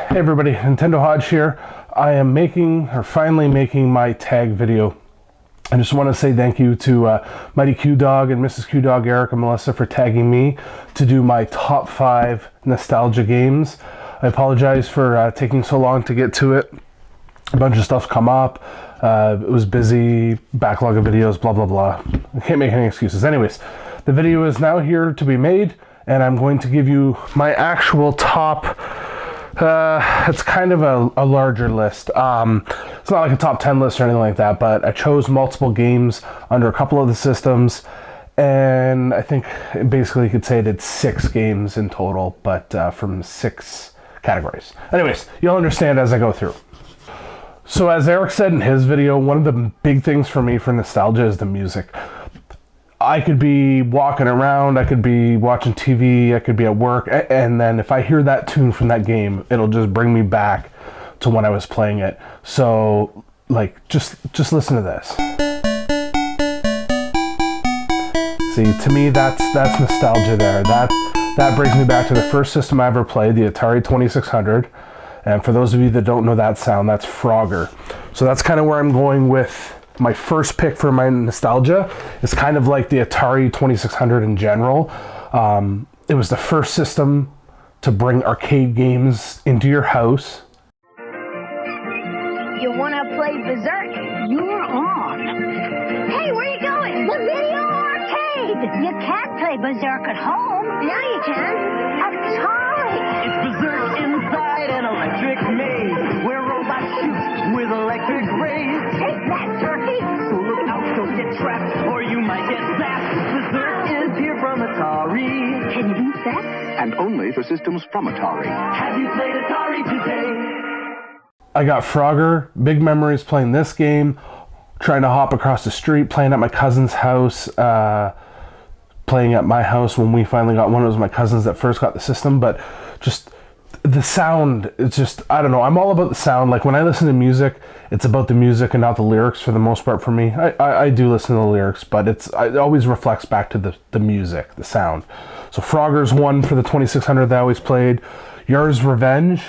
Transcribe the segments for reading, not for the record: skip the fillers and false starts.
Hey everybody, Nintendo Hodge here. I am finally making my tag video. I just want to say thank you to Mighty QDawg and Mrs. QDawg, Eric and Melissa, for tagging me to do my top 5 nostalgia games. I apologize for taking so long to get to it. A bunch of stuff's come up. It was busy, backlog of videos, blah, blah, blah. I can't make any excuses. Anyways, the video is now here to be made, and I'm going to give you my actual top. It's kind of a larger list. It's not like a top 10 list or anything like that, but I chose multiple games under a couple of the systems, and I think basically you could say I did 6 games in total, but from 6 categories. Anyways, you'll understand as I go through. So as Eric said in his video, one of the big things for me for nostalgia is the music. I could be walking around, I could be watching TV, I could be at work, and then if I hear that tune from that game, it'll just bring me back to when I was playing it. So, like, just listen to this. See, to me, that's nostalgia there. That brings me back to the first system I ever played, the Atari 2600. And for those of you that don't know that sound, that's Frogger. So that's kind of where I'm going with my first pick for my nostalgia. It's kind of like the Atari 2600 in general. It was the first system to bring arcade games into your house. You want to play Berserk? You're on. Hey, where you going? The video arcade! You can't play Berserk at home. Yeah, you can. Atari! It's Berserk inside an electric maze, where robots shoot with electric rays. Take that, turkey! So look out, don't get trapped, or you might get zapped. Berserk is here from Atari. Can you beat that? And only for systems from Atari. Have you played Atari today? I got Frogger, big memories playing this game, trying to hop across the street, playing at my cousin's house, playing at my house when we finally got one. It was my cousins that first got the system, but just the sound, it's just, I don't know, I'm all about the sound. Like when I listen to music, it's about the music and not the lyrics for the most part for me. I do listen to the lyrics, but it always reflects back to the music, the sound. So Frogger's one for the 2600 that I always played. Yar's Revenge.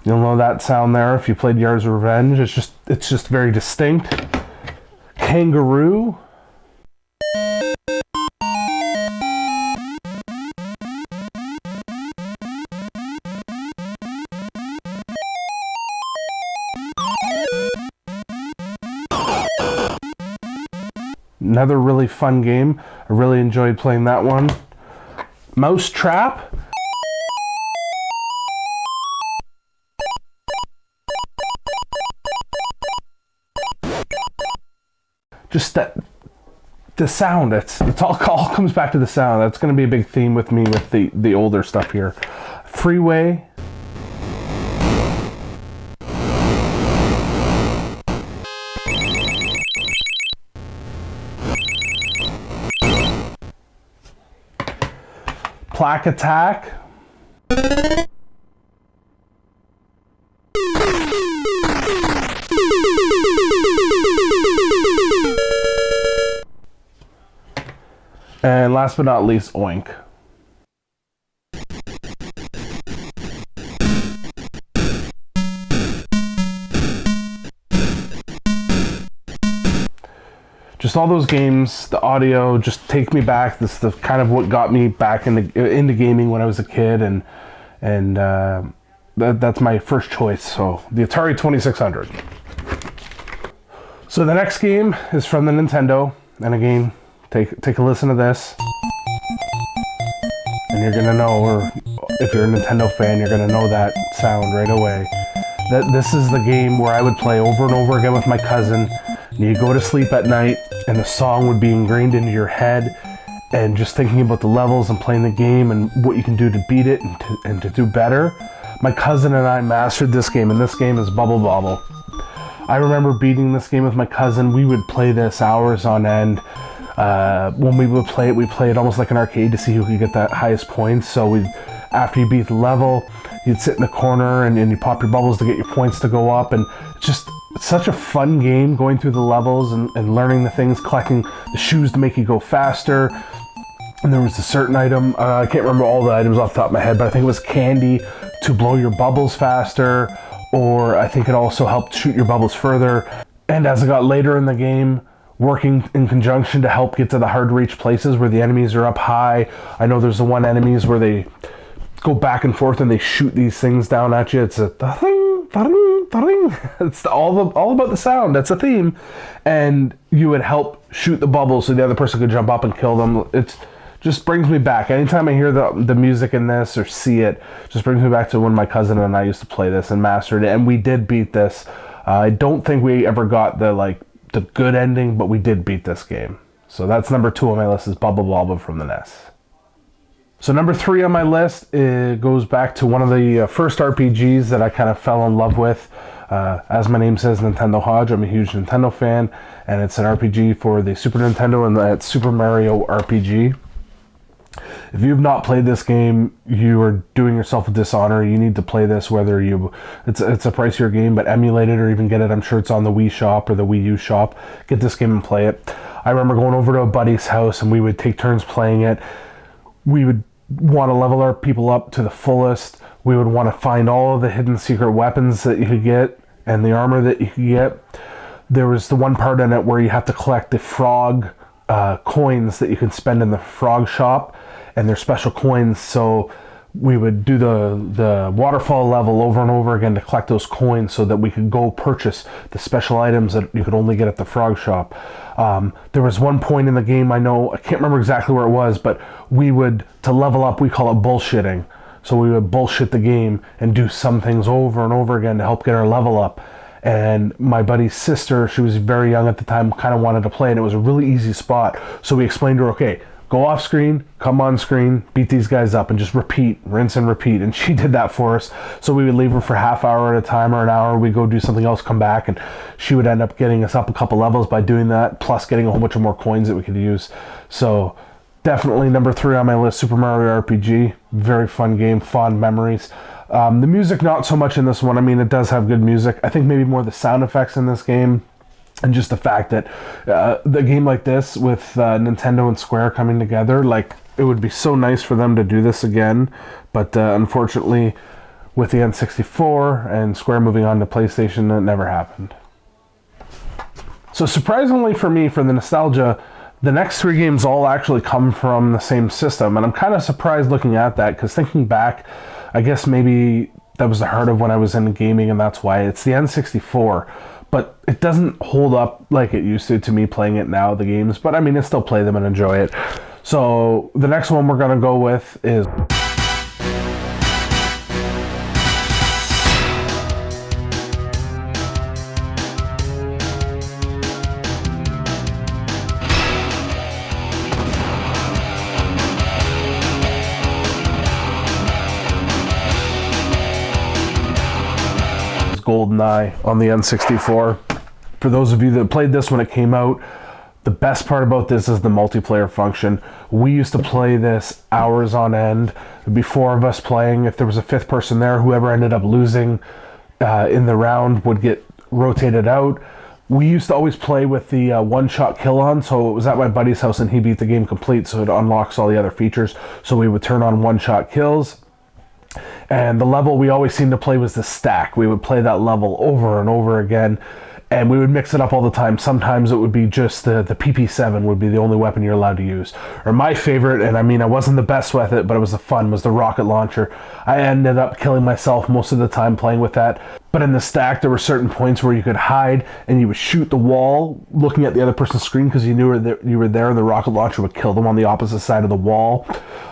You'll know that sound there if you played Yar's Revenge. It's just very distinct. Kangaroo. Another really fun game. I really enjoyed playing that one. Mousetrap. Just the sound, it's all comes back to the sound. That's going to be a big theme with me with the older stuff here. Freeway. Plaque Attack. And last but not least, Oink. Just all those games, the audio, just take me back. This is the kind of what got me back into gaming when I was a kid, and that's my first choice. So the Atari 2600. So the next game is from the Nintendo, and again, take a listen to this, and you're gonna know, or if you're a Nintendo fan, you're gonna know that sound right away. This is the game where I would play over and over again with my cousin. And you go to sleep at night, and the song would be ingrained into your head, and just thinking about the levels and playing the game and what you can do to beat it and to do better. My cousin and I mastered this game, and this game is Bubble Bobble. I remember beating this game with my cousin. We would play this hours on end. When we would play it almost like an arcade to see who could get the highest points. So after you beat the level, you'd sit in the corner and you pop your bubbles to get your points to go up, and it's such a fun game going through the levels and learning the things, collecting the shoes to make you go faster. And there was a certain item, I can't remember all the items off the top of my head, but I think it was candy to blow your bubbles faster, or I think it also helped shoot your bubbles further. And as I got later in the game, working in conjunction to help get to the hard to reach places where the enemies are up high. I know there's the one enemies where they go back and forth and they shoot these things down at you. It's a da-ding, da-ding, da-ding. It's all about the sound. That's a theme. And you would help shoot the bubbles so the other person could jump up and kill them. It's just brings me back. Anytime I hear the music in this or see it, just brings me back to when my cousin and I used to play this and mastered it. And we did beat this. I don't think we ever got the good ending, but we did beat this game. So that's number 2 on my list, is Bubble Bobble from the NES. So number 3 on my list, it goes back to one of the first RPGs that I kind of fell in love with. As my name says, Nintendo Hodge. I'm a huge Nintendo fan, and it's an RPG for the Super Nintendo, and that's Super Mario RPG. If you've not played this game, you are doing yourself a dishonor. You need to play this, whether it's a pricier game, but emulate it or even get it. I'm sure it's on the Wii Shop or the Wii U Shop. Get this game and play it. I remember going over to a buddy's house and we would take turns playing it. We would want to level our people up to the fullest. We would want to find all of the hidden secret weapons that you could get and the armor that you could get. There was the one part in it where you have to collect the frog coins that you can spend in the frog shop, and they're special coins. So we would do the waterfall level over and over again to collect those coins so that we could go purchase the special items that you could only get at the frog shop. There was one point in the game, I can't remember exactly where it was, but we would, to level up, we call it bullshitting. So we would bullshit the game and do some things over and over again to help get our level up. And my buddy's sister, she was very young at the time, kind of wanted to play, and it was a really easy spot. So we explained to her, okay, go off screen, come on screen, beat these guys up, and just repeat, rinse and repeat. And she did that for us. So we would leave her for half hour at a time or an hour. We'd go do something else, come back, and she would end up getting us up a couple levels by doing that, plus getting a whole bunch of more coins that we could use. So definitely number 3 on my list, Super Mario RPG. Very fun game, fond memories. The music, not so much in this one. I mean, it does have good music. I think maybe more the sound effects in this game, and just the fact that the game like this with Nintendo and Square coming together, like, it would be so nice for them to do this again. But unfortunately, with the N64 and Square moving on to PlayStation, it never happened. So surprisingly for me, for the nostalgia, the next 3 games all actually come from the same system. And I'm kind of surprised looking at that, because thinking back, I guess maybe that was the heart of when I was in gaming, and that's why it's the N64. But it doesn't hold up like it used to me playing it now, the games. But I mean, I still play them and enjoy it. So the next one we're going to go with is GoldenEye on the N64. For those of you that played this when it came out, the best part about this is the multiplayer function. We used to play this hours on end. There'd be 4 of us playing. If there was a 5th person there, whoever ended up losing in the round would get rotated out. We used to always play with the one-shot kill on, so it was at my buddy's house and he beat the game complete, so it unlocks all the other features. So we would turn on one-shot kills. And the level we always seemed to play was the stack. We would play that level over and over again, and we would mix it up all the time. Sometimes it would be just the PP7 would be the only weapon you're allowed to use. Or my favorite, and I mean I wasn't the best with it, but it was the fun, was the rocket launcher. I ended up killing myself most of the time playing with that. But in the stack, there were certain points where you could hide and you would shoot the wall looking at the other person's screen because you knew that you were there, and the rocket launcher would kill them on the opposite side of the wall.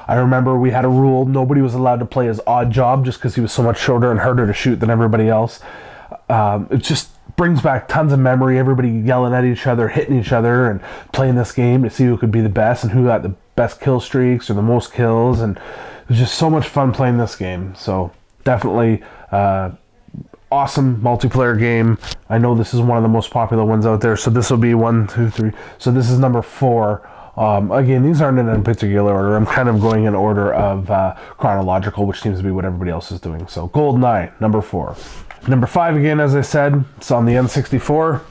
I remember we had a rule, nobody was allowed to play as Odd Job just because he was so much shorter and harder to shoot than everybody else. It just brings back tons of memory, everybody yelling at each other, hitting each other, and playing this game to see who could be the best and who got the best kill streaks or the most kills. And it was just so much fun playing this game. So definitely awesome multiplayer game. I know this is one of the most popular ones out there, so this will be 1, 2, 3. So this is number 4 Again, these aren't in a particular order. I'm kind of going in order of chronological, which seems to be what everybody else is doing. So GoldenEye, number 4. Number 5, again, as I said, it's on the N64.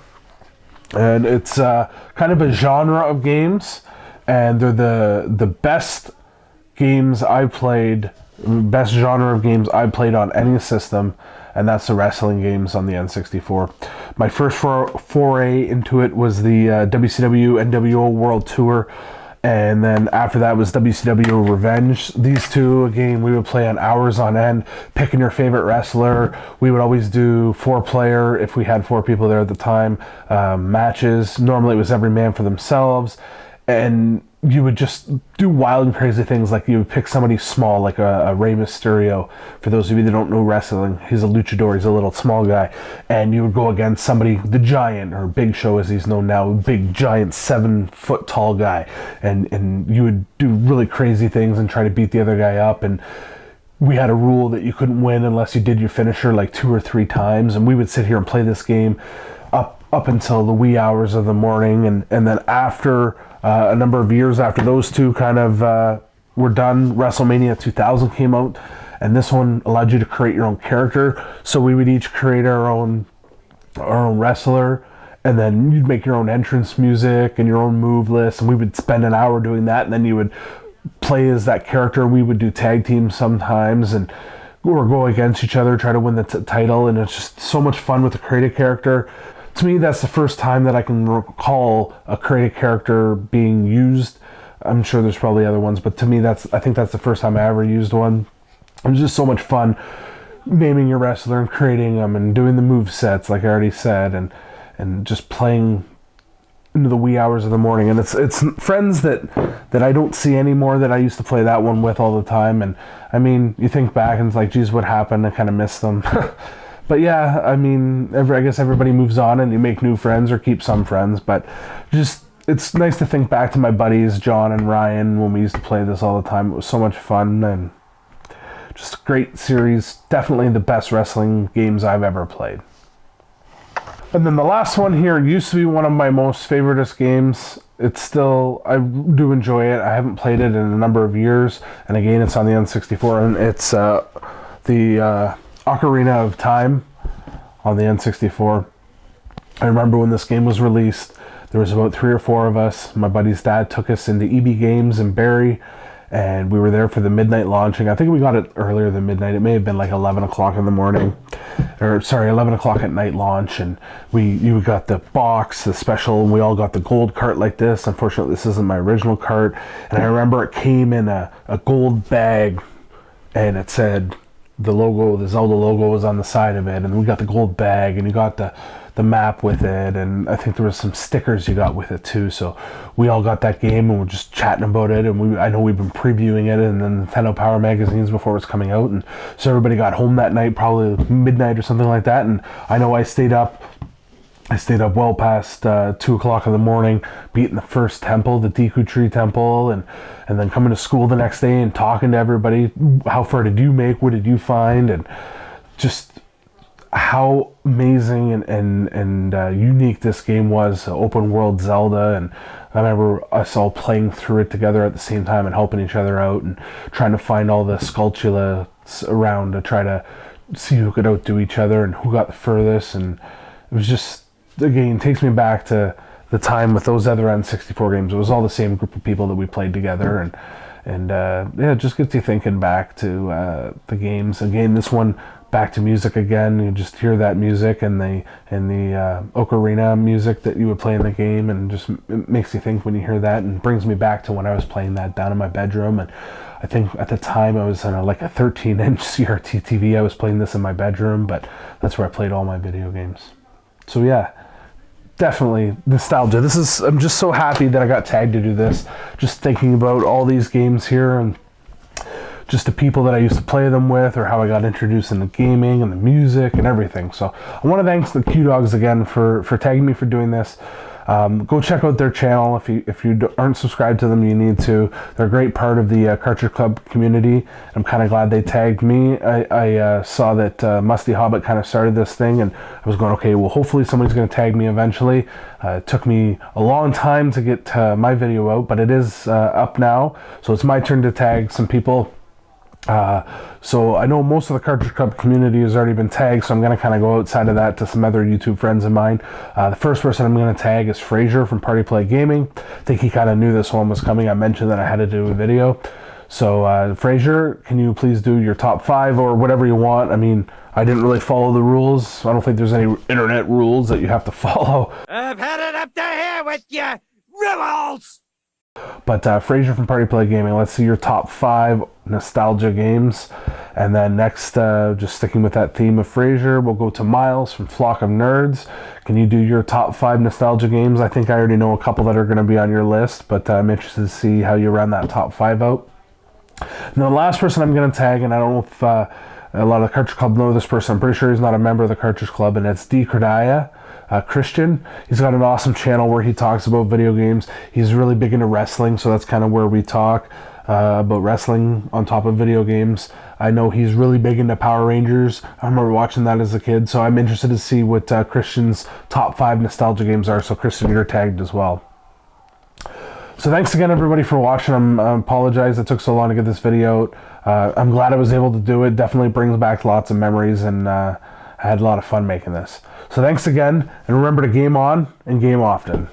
And it's kind of a genre of games. And they're the best games I've played, best genre of games I've played on any system. And that's the wrestling games on the N64. My first foray into it was the WCW NWO World Tour, and then after that was WCW Revenge. These two, again, we would play on hours on end, picking your favorite wrestler. We would always do 4-player, if we had 4 people there at the time, matches. Normally it was every man for themselves, and you would just do wild and crazy things, like you would pick somebody small, like a Rey Mysterio. For those of you that don't know wrestling, he's a luchador, he's a little small guy, and you would go against somebody, the Giant, or Big Show as he's known now, big giant 7-foot tall guy, and you would do really crazy things and try to beat the other guy up. And we had a rule that you couldn't win unless you did your finisher like 2 or 3 times, and we would sit here and play this game up until the wee hours of the morning, and then after a number of years after those two kind of were done, WrestleMania 2000 came out, and this one allowed you to create your own character. So we would each create our own wrestler, and then you'd make your own entrance music and your own move list, and we would spend an hour doing that, and then you would play as that character. We would do tag teams sometimes, and or go against each other, try to win the title, and it's just so much fun with the creative character. To me, that's the first time that I can recall a creative character being used. I'm sure there's probably other ones, but to me, I think that's the first time I ever used one. It was just so much fun naming your wrestler and creating them and doing the move sets, like I already said, and just playing into the wee hours of the morning. And it's friends that I don't see anymore that I used to play that one with all the time. And I mean, you think back and it's like, geez, what happened? I kind of miss them. But yeah, I mean, I guess everybody moves on and you make new friends or keep some friends, but just, it's nice to think back to my buddies, John and Ryan, when we used to play this all the time. It was so much fun and just a great series. Definitely the best wrestling games I've ever played. And then the last one here used to be one of my most favoritist games. It's still, I do enjoy it. I haven't played it in a number of years. And again, it's on the N64, and it's the Ocarina of Time on the N64. I remember when this game was released, there was about 3 or 4 of us. My buddy's dad took us into EB Games in Barrie, and we were there for the midnight launching. I think we got it earlier than midnight. It may have been like 11 o'clock in the morning, or sorry, 11 o'clock at night launch, and you got the box, the special, and we all got the gold cart like this. Unfortunately, this isn't my original cart, and I remember it came in a gold bag, and it said, the logo, the Zelda logo was on the side of it, and we got the gold bag, and you got the map with it, and I think there was some stickers you got with it too. So we all got that game, and we're just chatting about it, and I know we've been previewing it in the Nintendo Power magazines before it was coming out, and so everybody got home that night, probably midnight or something like that, and I know I stayed up well past 2 o'clock in the morning, beating the first temple, the Dcrediah temple, and then coming to school the next day and talking to everybody. How far did you make? What did you find? And just how amazing and unique this game was, open world Zelda. And I remember us all playing through it together at the same time and helping each other out and trying to find all the Skulltulas around to try to see who could outdo each other and who got the furthest. And it was just, again, takes me back to the time with those other N64 games. It was all the same group of people that we played together, and yeah, it just gets you thinking back to the games. Again, this one, back to music again. You just hear that music and the ocarina music that you would play in the game, and just it makes you think when you hear that, and brings me back to when I was playing that down in my bedroom. And I think at the time I was on like a 13-inch CRT TV. I was playing this in my bedroom, but that's where I played all my video games. So yeah, definitely nostalgia. I'm just so happy that I got tagged to do this. Just thinking about all these games here and just the people that I used to play them with, or how I got introduced into gaming and the music and everything. So I want to thank the QDawgs again for tagging me for doing this. Go check out their channel. If you aren't subscribed to them, you need to. They're a great part of the Cartridge Club community. I'm kind of glad they tagged me. I saw that Musty Hobbit kind of started this thing, and I was going, okay, well, hopefully somebody's going to tag me eventually. It took me a long time to get my video out, but it is up now, so it's my turn to tag some people. So I know most of the Cartridge Club community has already been tagged, so I'm going to kind of go outside of that to some other YouTube friends of mine. The first person I'm going to tag is Fraser from Party Play Gaming. I think he kind of knew this one was coming. I mentioned that I had to do a video. So Fraser, can you please do your top 5 or whatever you want? I mean, I didn't really follow the rules. I don't think there's any internet rules that you have to follow. I've had it up to here with you, rules! But Fraser from Party Play Gaming, let's see your top 5 nostalgia games. And then next, just sticking with that theme of Fraser, we'll go to Miles from Flock of Nerds. Can you do your top 5 nostalgia games? I think I already know a couple that are going to be on your list, but I'm interested to see how you round that top 5 out. And the last person I'm going to tag, and I don't know if a lot of the Cartridge Club know this person. I'm pretty sure he's not a member of the Cartridge Club, and it's Dcrediah. Christian. He's got an awesome channel where he talks about video games. He's really big into wrestling, so that's kind of where we talk about wrestling on top of video games. I know he's really big into Power Rangers. I remember watching that as a kid, so I'm interested to see what Christian's top 5 nostalgia games are. So Christian, you're tagged as well. So thanks again, everybody, for watching. I apologize it took so long to get this video out. I'm glad I was able to do it. Definitely brings back lots of memories, and I had a lot of fun making this. So thanks again, and remember to game on and game often.